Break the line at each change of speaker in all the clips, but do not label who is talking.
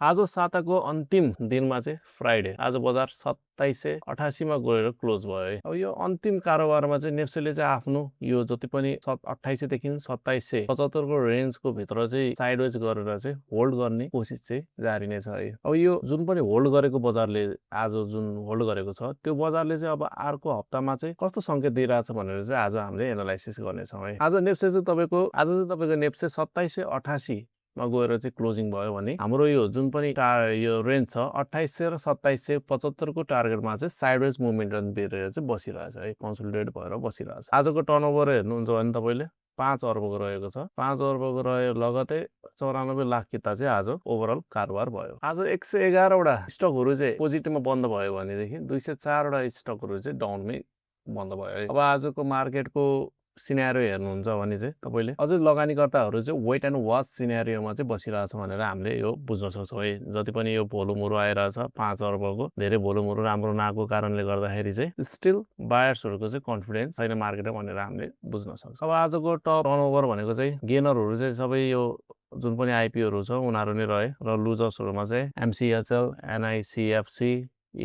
आज साताको अन्तिम दिनमा चाहिँ फ्राइडे आज बजार 2788 मा गएर क्लोज भयो है। अब यो अन्तिम कारोबारमा चाहिँ नेप्सेले चाहिँ आफ्नो यो जति पनि 2800 देखि 2775 को रेन्जको भित्र चाहिँ साइडवेज गरेर चाहिँ होल्ड गर्ने कोसिस चाहिँ जारी नै छ है। अब यो जुन पनि होल्ड गरेको बजारले आज जुन होल्ड गरेको छ त्यो बजारले चाहिँ अब अर्को हप्तामा चाहिँ कस्तो संकेत दिइरहेछ भनेर चाहिँ आज हामीले एनालाइसिस गर्नेछौँ है। आज नेप्से चाहिँ तपाईँको नेप्से 2788 मा गएर चाहिँ क्लोजिङ भयो भने हाम्रो यो जुन पनि यो रेन्ज छ 2800 र 2775 को टार्गेटमा चाहिँ साइडवेज मुभमेन्ट दिएर चाहिँ बसिरहेछ है, कन्सोलिडेट भएर बसिरहेछ। आजको टर्नओभर हेर्नुहुन्छ भने तपाईले 5 अर्बको रहेको छ। 5 अर्बको रहे लगतै 94 लाख किता चाहिँ आज ओभरअल कारोबार भयो। आज 111 वटा स्टकहरु चाहिँ पोजिटिभमा बन्द भयो भनेदेखि 204 वटा स्टकहरु चाहिँ डाउनमै बन्द भयो है। अब आजको मार्केटको सिनेरियो हेर्नुहुन्छ भने चाहिँ तपाईले अझै लगानीकर्ताहरु चाहिँ वेट एन्ड वाच सिनेरियोमा चाहिँ बसिरहेछ भनेर हामीले यो बुझ्न सक्छौं है। जति पनि यो भोल्युमहरु आइरहेछ 5 अर्बको धेरै भोल्युमहरु राम्रो नआएको कारणले गर्दाखेरि चाहिँ स्टिल बायर्सहरुको चाहिँ कन्फिडेन्स छैन मार्केटमा भनेर हामीले बुझ्न सक्छौं। अब आजको टर्नओभर भनेको चाहिँ गेनरहरु चाहिँ सबै यो जुन पनि आइपीओहरु छ उनीहरु नै रहे र लुजर्सहरुमा चाहिँ एमसीएचएल, एनआईसीएफसी,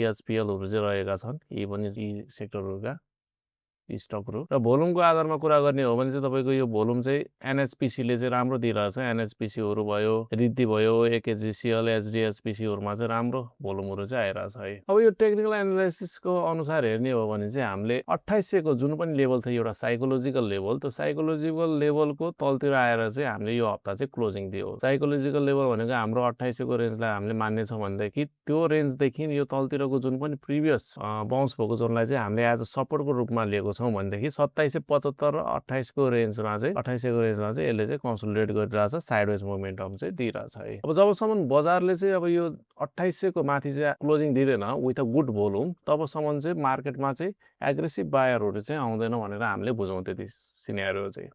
ईएचपीएलहरु चाहिँ रहेका छन्। यी पनि यी सेक्टरहरुका स्टकहरु र भोल्युमको आधारमा कुरा गर्ने हो भने चाहिँ तपाईको यो भोल्युम चाहिँ एनएचपीसी ले चाहिँ राम्रो दिइरहेछ। एनएचपीसीहरु भयो, रिद्धि भयो, एकेजीसीएल, एचडीएचपीसीहरुमा चाहिँ राम्रो भोल्युमहरु चाहिँ आइरहेछ है। अब यो टेक्निकल एनालाइसिसको अनुसार हेर्ने हो भने चाहिँ हामीले 2800 को जुन पनि लेभल थियो एउटा साइकोलोजिकल लेभल, त्यो साइकोलोजिकल लेभलको तलतिर आएर चाहिँ हामीले यो हप्ता चाहिँ क्लोजिङ दियो। साइकोलोजिकल लेभल भनेको हाम्रो 2800 को रेन्जलाई हामीले मान्ने छौं भनेदेखि त्यो रेन्जदेखि यो तलतिरको जुन पनि प्रिभियस बाउन्स भएको जोनलाई चाहिँ हामीले एज अ सपोर्टको रूपमा लिएको छौं भनेदेखि 2775 र 28 को रेन्जमा चाहिँ 2800 को रेन्जमा चाहिँ यसले चाहिँ कन्सोलिडेट गरिरहेछ, साइडवेज मोमेन्टम चाहिँ दिइरहेछ है। अब जबसम्म बजारले चाहिँ अब यो 2800 को माथि चाहिँ क्लोजिङ दिदैन विथ अ गुड भोल्युम तबसम्म चाहिँ मार्केटमा चाहिँ एग्रेसिभ बायरहरु चाहिँ आउँदैन भनेर हामीले बुझौं त्यति सिनेरियो चाहिँ।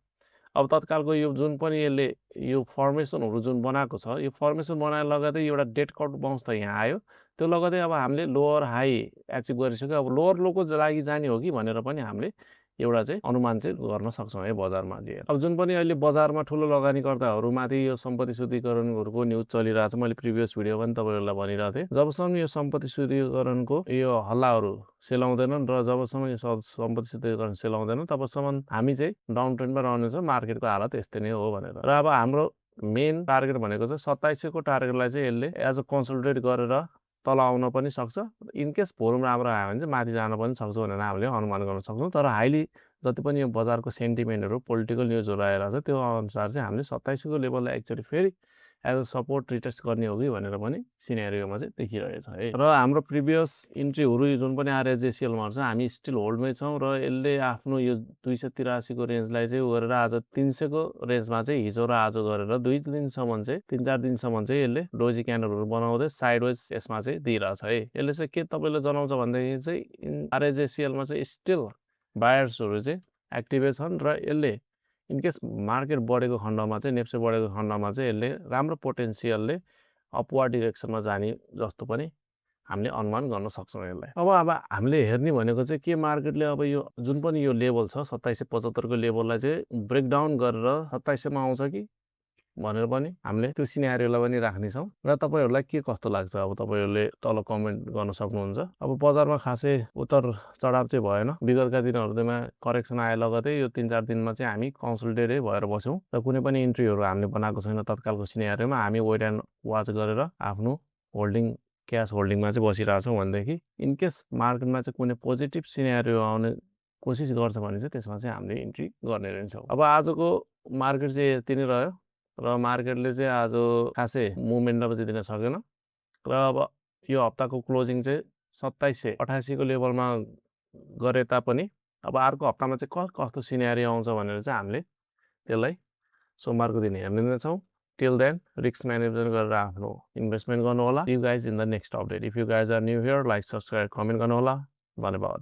अब तत्कालको यो जुन पनि यसले यो फर्मेसनहरु जुन बनाएको छ यो फर्मेसन बनाए लगतै एउटा डेड कट बाउन्स त यहाँ आयो। त्यो लगतै अब हामीले लोअर हाई अचिभ गरिसक्यो। अब लोअर लोको लागि जाने हो कि भनेर पनि हामीले एउटा चाहिँ अनुमान चाहिँ गर्न सक्छौं है बजारमा लिएर। अब जुन पनि अहिले बजारमा ठूलो लगानीकर्ताहरु माथि यो सम्पत्ति शुद्धिकरणहरुको न्यूज चलिरहेछ। मैले प्रिभियस भिडियोमा पनि तपाईहरुलाई भनिरहेको थिएँ। जबसम्म यो सम्पत्ति शुद्धिकरणको यो हल्लाहरु सेलाउँदैनन् र जबसम्म यो सम्पत्ति शुद्धिकरण सेलाउँदैनन् तबसम्म हामी चाहिँ डाउन ट्रेन्डमा रहनेछौं। मार्केटको हालत यस्तै नै हो भनेर। र अब हाम्रो मेन टार्गेट भनेको चाहिँ 2700 को टार्गेटलाई चाहिँ यसले एज अ कन्सोलिडेट गरेर तल आउन पनि सक्छ। इन केस भोल्युम राम्रो आयो भने चाहिँ माथि जान पनि सक्छ भनेर हामीले अनुमान गर्न सक्छौं। तर हाइली जति पनि यो बजारको सेन्टिमेन्टहरु पोलिटिकल न्यूजहरु आइरहेछ त्यो अनुसार चाहिँ हामीले 2700 को लेभललाई एक्चुअली फेरि एज अ सपोर्ट रिटेस्ट गर्ने हो कि भनेर पनि सिनेरियोमा चाहिँ देखिरहेछ है। र हाम्रो प्रिभियस इन्ट्रीहरु जुन पनि आरएचजेसीएल मा छ हामी स्टिल होल्डमै छौं र यसले आफ्नो यो 283 को रेन्जलाई चाहिँ गरेर आज 300 को रेन्जमा चाहिँ हिजो र आज गरेर 2 दिनसम्म चाहिँ 3-4 दिनसम्म चाहिँ यसले डोजी क्यान्डलहरु बनाउँदै साइडवेज यसमा चाहिँ दिइरहेछ है। यसले चाहिँ के तपाईले जनाउँछ भन्दाखेरि चाहिँ आरएचजेसीएल मा चाहिँ स्टिल बायर्सहरु चाहिँ एक्टिभै छन् र यसले इनकेस मार्केट बढेको खण्डमा चाहिँ नेप्से बढेको खण्डमा चाहिँ यसले राम्रो पोटेन्सियलले अपवार्ड डिरेक्सनमा जाने जस्तो पनि हामीले अनुमान गर्न सक्छौं यसलाई। अब हामीले हेर्ने भनेको चाहिँ के मार्केटले अब यो जुन पनि यो लेभल छ 2775 को लेभललाई चाहिँ ब्रेकडाउन गरेर 2700 मा आउँछ कि भनेर पनि हामीले त्यो सिनेरियोलाई पनि राख्ने छौं। र तपाईहरुलाई के कस्तो लाग्छ अब तपाईहरुले तल कमेन्ट गर्न सक्नुहुन्छ। अब बजारमा खासै उतार चढाव चाहिँ भएन। विगतका दिनहरुमा करेक्सन आए लगतै यो 3-4 दिनमा चाहिँ हामी कन्सोलिडेटै भएर बस्यौं र कुनै पनि इन्ट्रीहरु हामीले बनाएको छैन। तत्कालको सिनेरियोमा हामी वेट एन्ड वाच गरेर आफ्नो होल्डिङ क्याश होल्डिङमा चाहिँ बसिरहेछौं भनेदेखि इन केस मार्केटमा चाहिँ कुनै पोजिटिभ सिनेरियो आउने कोसिस गर्छ भने चाहिँ त्यसमा चाहिँ हामीले इन्ट्री गर्ने रहन्छौं। अब आजको मार्केट चाहिँ यति नै रह्यो र मार्केटले चाहिँ आज खासै मुभमेन्ट पनि दिन सकेन र अब यो हप्ताको क्लोजिङ चाहिँ 2788 को लेभलमा गरे तापनि अब अर्को हप्तामा चाहिँ कस्तो सिनेरियो आउँछ भनेर चाहिँ हामीले त्यसलाई सोमबारको दिन हेर्ने नै छौं। टिल देन रिस्क म्यानेजमेन्ट गरेर आफ्नो इन्भेस्टमेन्ट गर्नु होला। See you guys in the next update. If you guys are new here like subscribe comment गर्नु होला। धन्यवाद।